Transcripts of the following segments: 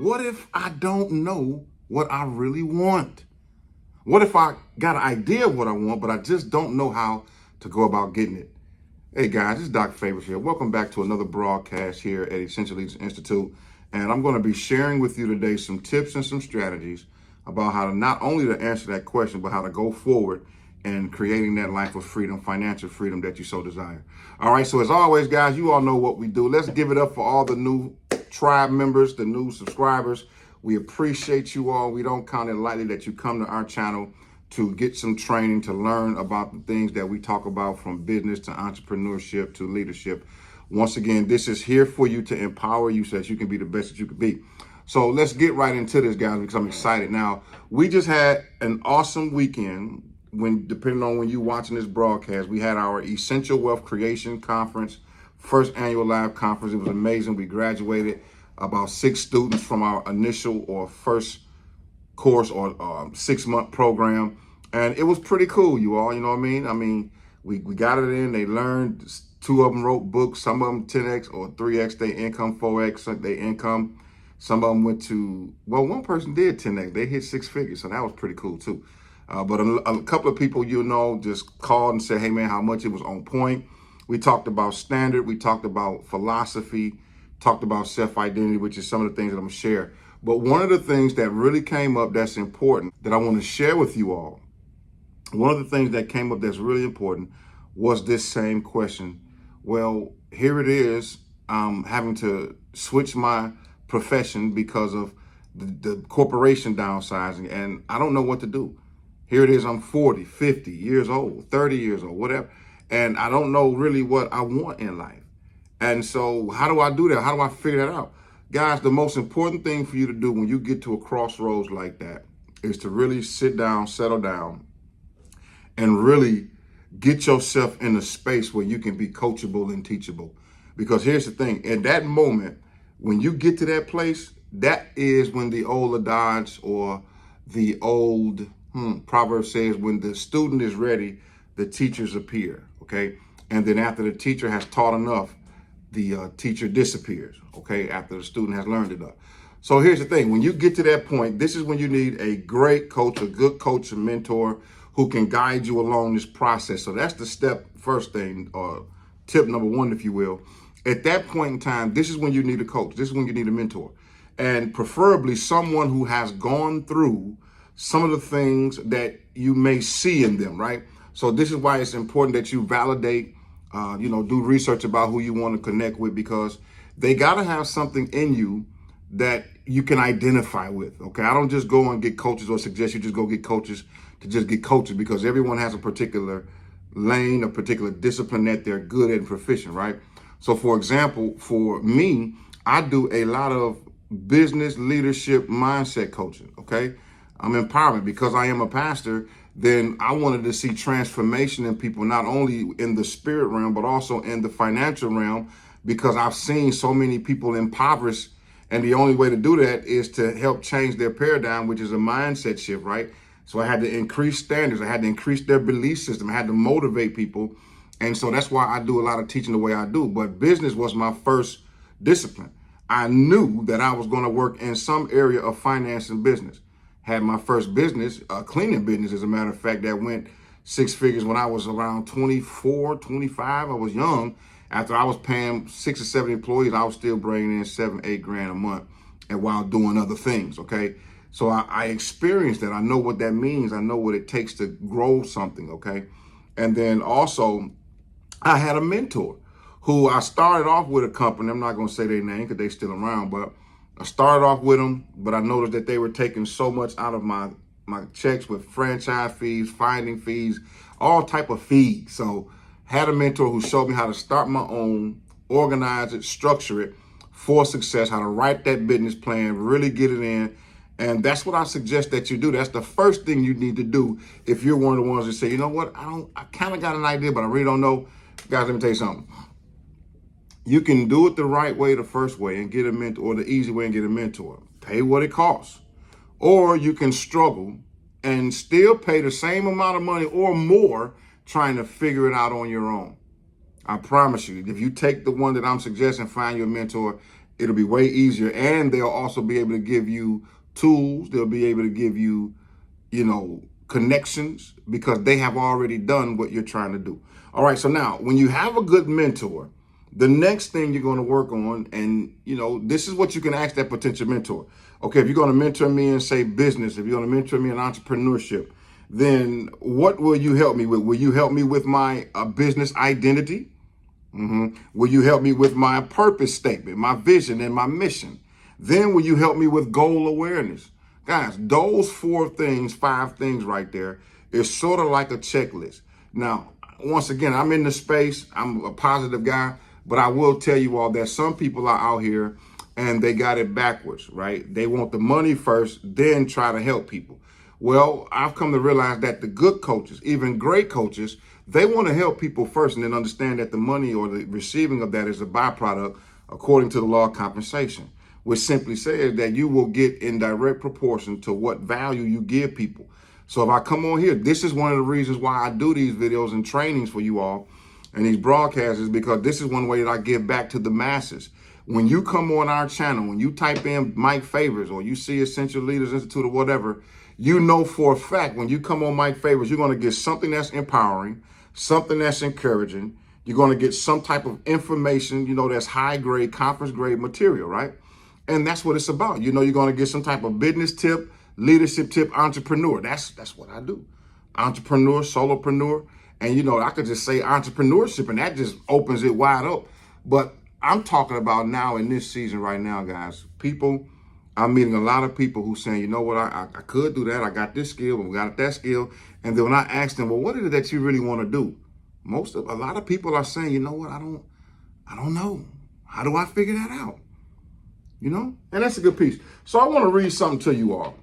what if I don't know what I really want? What if I got an idea of what I want, but I just don't know how to go about getting it? Hey guys, this is Dr. Favors here. Welcome back to another broadcast here at Essential Leaders Institute. And I'm going to be sharing with you today some tips and some strategies about how to not only to answer that question, but how to go forward and creating that life of freedom, financial freedom that you so desire. All right, so as always, guys, you all know what we do. Let's give it up for all the new tribe members, the new subscribers. We appreciate you all. We don't count it lightly that you come to our channel to get some training, to learn about the things that we talk about, from business to entrepreneurship to leadership. Once again, this is here for you to empower you so that you can be the best that you can be. So let's get right into this, guys, because I'm excited. Now, we just had an awesome weekend. Depending on when you're watching this broadcast, we had our Essential Wealth Creation Conference, first annual live conference. It was amazing. We graduated about 6 students from our initial or first course or 6-month program. And it was pretty cool, you all, you know what I mean? We got it in, they learned, 2 of them wrote books, some of them 10X or 3X their income, 4X their income. Some of them went to, well, one person did 10X, they hit 6 figures, so that was pretty cool too. But a couple of people, just called and said, hey man, how much it was on point. We talked about standard, we talked about philosophy, talked about self-identity, which is some of the things that I'm gonna share. But one of the things that really came up that's important that I want to share with you all, one of the things that came up that's really important was this same question. Well, here it is, I'm having to switch my profession because of the corporation downsizing, and I don't know what to do. Here it is, I'm 40, 50 years old, 30 years old, whatever, and I don't know really what I want in life. And so how do I do that? How do I figure that out? Guys, the most important thing for you to do when you get to a crossroads like that is to really sit down, settle down, and really get yourself in a space where you can be coachable and teachable. Because here's the thing, at that moment, when you get to that place, that is when the old adage or the old proverb says, when the student is ready, the teachers appear, okay? And then after the teacher has taught enough, the teacher disappears, okay, after the student has learned enough. So here's the thing, when you get to that point, this is when you need a great coach, a good coach, a mentor who can guide you along this process. So that's the first thing, or tip number 1, if you will. At that point in time, this is when you need a coach. This is when you need a mentor. And preferably someone who has gone through some of the things that you may see in them, right? So this is why it's important that you validate, do research about who you want to connect with, because they got to have something in you that you can identify with, okay? I don't just go and get coaches or suggest you just go get coaches to just get coaches, because everyone has a particular lane, a particular discipline that they're good at and proficient, right? So for example, for me, I do a lot of business leadership mindset coaching, okay? I'm empowerment because I am a pastor. Then I wanted to see transformation in people, not only in the spirit realm, but also in the financial realm, because I've seen so many people impoverished. And the only way to do that is to help change their paradigm, which is a mindset shift, right? So I had to increase standards. I had to increase their belief system. I had to motivate people. And so that's why I do a lot of teaching the way I do. But business was my first discipline. I knew that I was going to work in some area of finance and business. Had my first business, a cleaning business, as a matter of fact, that went 6 figures when I was around 24, 25. I was young. After I was paying 6 or 7 employees, I was still bringing in 7, 8 grand a month, and while doing other things, okay? So I experienced that. I know what that means. I know what it takes to grow something, okay? And then also, I had a mentor who I started off with a company. I'm not going to say their name because they're still around, but I started off with them, but I noticed that they were taking so much out of my checks with franchise fees, finding fees, all type of fees. So had a mentor who showed me how to start my own, organize it, structure it for success, how to write that business plan, really get it in. And that's what I suggest that you do. That's the first thing you need to do if you're one of the ones that say, you know what, I kind of got an idea, but I really don't know. Guys, let me tell you something. You can do it the right way, the first way, and get a mentor, or the easy way and get a mentor. Pay what it costs. Or you can struggle and still pay the same amount of money or more trying to figure it out on your own. I promise you, if you take the one that I'm suggesting, find your mentor, It'll be way easier. And they'll also be able to give you tools. They'll be able to give you, connections, because they have already done what you're trying to do. All right. So now when you have a good mentor, the next thing you're going to work on, and this is what you can ask that potential mentor. Okay, if you're going to mentor me in, say, business, if you're going to mentor me in entrepreneurship, then what will you help me with? Will you help me with my business identity? Will you help me with my purpose statement, my vision, and my mission? Then will you help me with goal awareness? Guys, those 5 things right there is sort of like a checklist. Now, once again, I'm in the space. I'm a positive guy, but I will tell you all that some people are out here and they got it backwards, right? They want the money first, then try to help people. Well, I've come to realize that the good coaches, even great coaches, they want to help people first and then understand that the money or the receiving of that is a byproduct according to the law of compensation, which simply says that you will get in direct proportion to what value you give people. So if I come on here, this is one of the reasons why I do these videos and trainings for you all and these broadcasts, is because this is one way that I give back to the masses. When you come on our channel, when you type in Mike Favors or you see Essential Leaders Institute or whatever, you know for a fact when you come on Mike Favors, you're going to get something that's empowering, something that's encouraging. You're going to get some type of information, that's high grade, conference grade material, right? And that's what it's about. You're going to get some type of business tip, leadership tip, entrepreneur. That's what I do. Entrepreneur, solopreneur. And, I could just say entrepreneurship and that just opens it wide up. But I'm talking about now in this season right now, guys, I'm meeting a lot of people who saying, you know what, I could do that. I got this skill and we got that skill. And then when I ask them, well, what is it that you really want to do? A lot of people are saying, you know what, I don't know. How do I figure that out? And that's a good piece. So I want to read something to you all.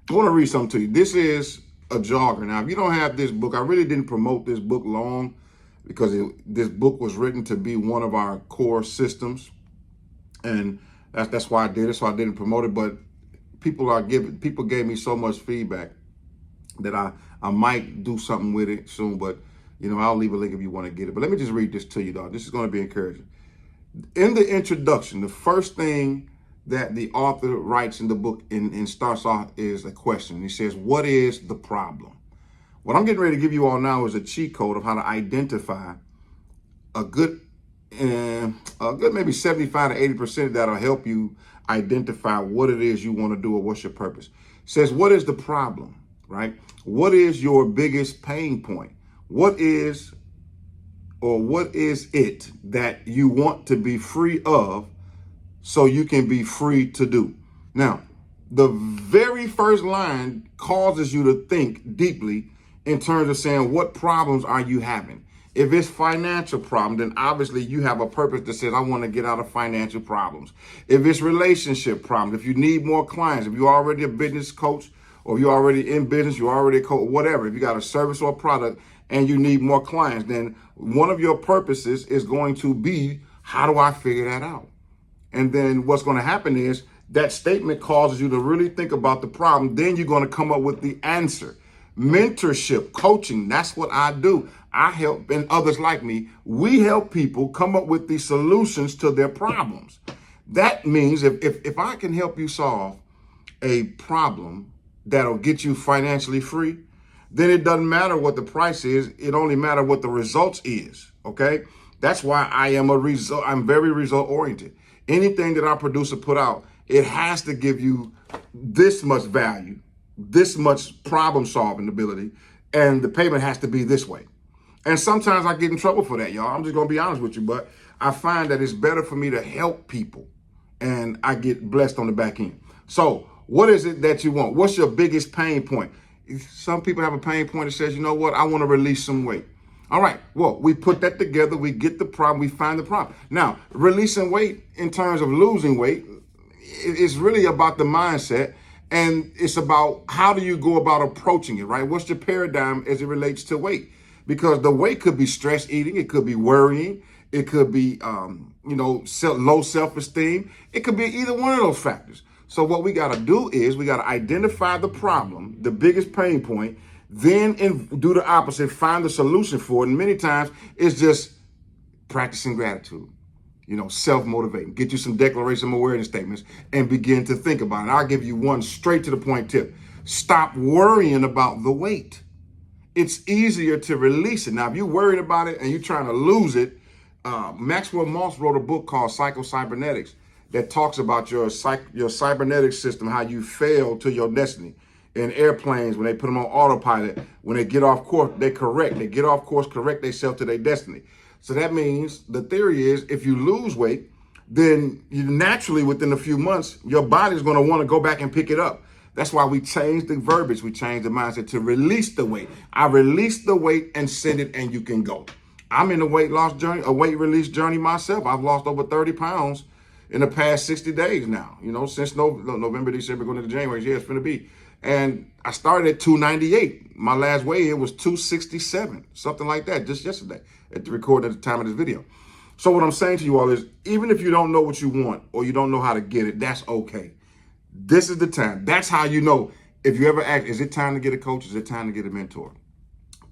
This is a jogger. Now, if you don't have this book, I really didn't promote this book long because this book was written to be one of our core systems. And that's why I did it. So I didn't promote it, but people gave me so much feedback that I might do something with it soon, but I'll leave a link if you want to get it. But let me just read this to you, dog. This is going to be encouraging. In the introduction, the first thing that the author writes in the book and starts off is a question. He says, what is the problem? What I'm getting ready to give you all now is a cheat code of how to identify a good maybe 75 to 80% that'll help you identify what it is you want to do or what's your purpose. It says, what is the problem, right? What is your biggest pain point? What is it that you want to be free of so you can be free to do? Now, the very first line causes you to think deeply in terms of saying, what problems are you having? If it's financial problem, then obviously you have a purpose that says, I want to get out of financial problems. If it's relationship problem, if you need more clients, if you're already a business coach, or you're already in business, you're already a coach, whatever, if you got a service or a product and you need more clients, then one of your purposes is going to be, how do I figure that out? And then what's going to happen is that statement causes you to really think about the problem. Then you're going to come up with the answer. Mentorship, coaching, that's what I do. I help, and others like me, we help people come up with the solutions to their problems. That means if I can help you solve a problem that'll get you financially free, then it doesn't matter what the price is. It only matters what the results is, okay? That's why I'm very result oriented. Anything that I produce or put out, it has to give you this much value, this much problem solving ability, and the payment has to be this way. And sometimes I get in trouble for that, y'all. I'm just going to be honest with you, but I find that it's better for me to help people and I get blessed on the back end. So what is it that you want? What's your biggest pain point? Some people have a pain point that says, you know what? I want to release some weight. All right. Well, we put that together. We get the problem. We find the problem. Now, releasing weight in terms of losing weight is really about the mindset. And it's about how do you go about approaching it, right? What's your paradigm as it relates to weight? Because the weight could be stress eating. It could be worrying. It could be, low self-esteem. It could be either one of those factors. So what we got to do is we got to identify the problem, the biggest pain point, then do the opposite, find the solution for it. And many times it's just practicing gratitude. self-motivating. Get you some declaration of awareness statements and begin to think about it. I'll give you one straight to the point tip. Stop worrying about the weight. It's easier to release it. Now, if you're worried about it and you're trying to lose it, Maxwell Maltz wrote a book called Psycho-Cybernetics that talks about your cybernetic system, how you fail to your destiny. In airplanes, when they put them on autopilot, when they get off course, they correct. They get off course, correct themselves to their destiny. So that means the theory is if you lose weight, then you naturally within a few months, your body's going to want to go back and pick it up. That's why we changed the verbiage. We changed the mindset to release the weight. I release the weight and send it and you can go. I'm in a weight loss journey, a weight release journey myself. I've lost over 30 pounds in the past 60 days now, since November, December, going into January. Yeah, it's going to be. And I started at 298. My last weigh in was 267, something like that, just yesterday at the recording at the time of this video. So what I'm saying to you all is, even if you don't know what you want or you don't know how to get it, that's okay. This is the time. That's how you know if you ever ask, is it time to get a coach? Is it time to get a mentor?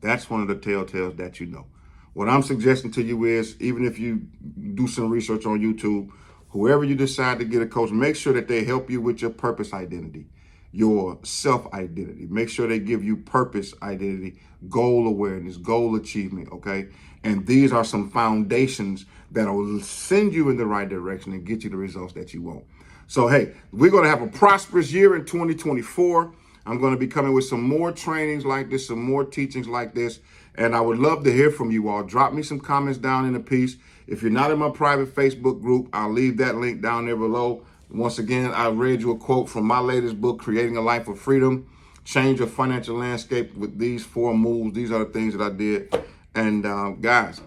That's one of the telltales that you know. What I'm suggesting to you is, even if you do some research on YouTube, whoever you decide to get a coach, make sure that they help you with your purpose identity, your self-identity. Make sure they give you purpose identity, goal awareness, goal achievement, okay? And these are some foundations that will send you in the right direction and get you the results that you want. So, hey, we're going to have a prosperous year in 2024. I'm going to be coming with some more trainings like this, some more teachings like this. And I would love to hear from you all. Drop me some comments down in the piece. If you're not in my private Facebook group, I'll leave that link down there below. Once again, I read you a quote from my latest book, Creating a Life of Freedom. Change your financial landscape with these 4 moves. These are the things that I did. And guys,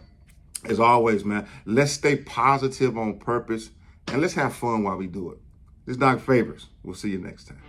as always, man, let's stay positive on purpose and let's have fun while we do it. This is Doc Favors. We'll see you next time.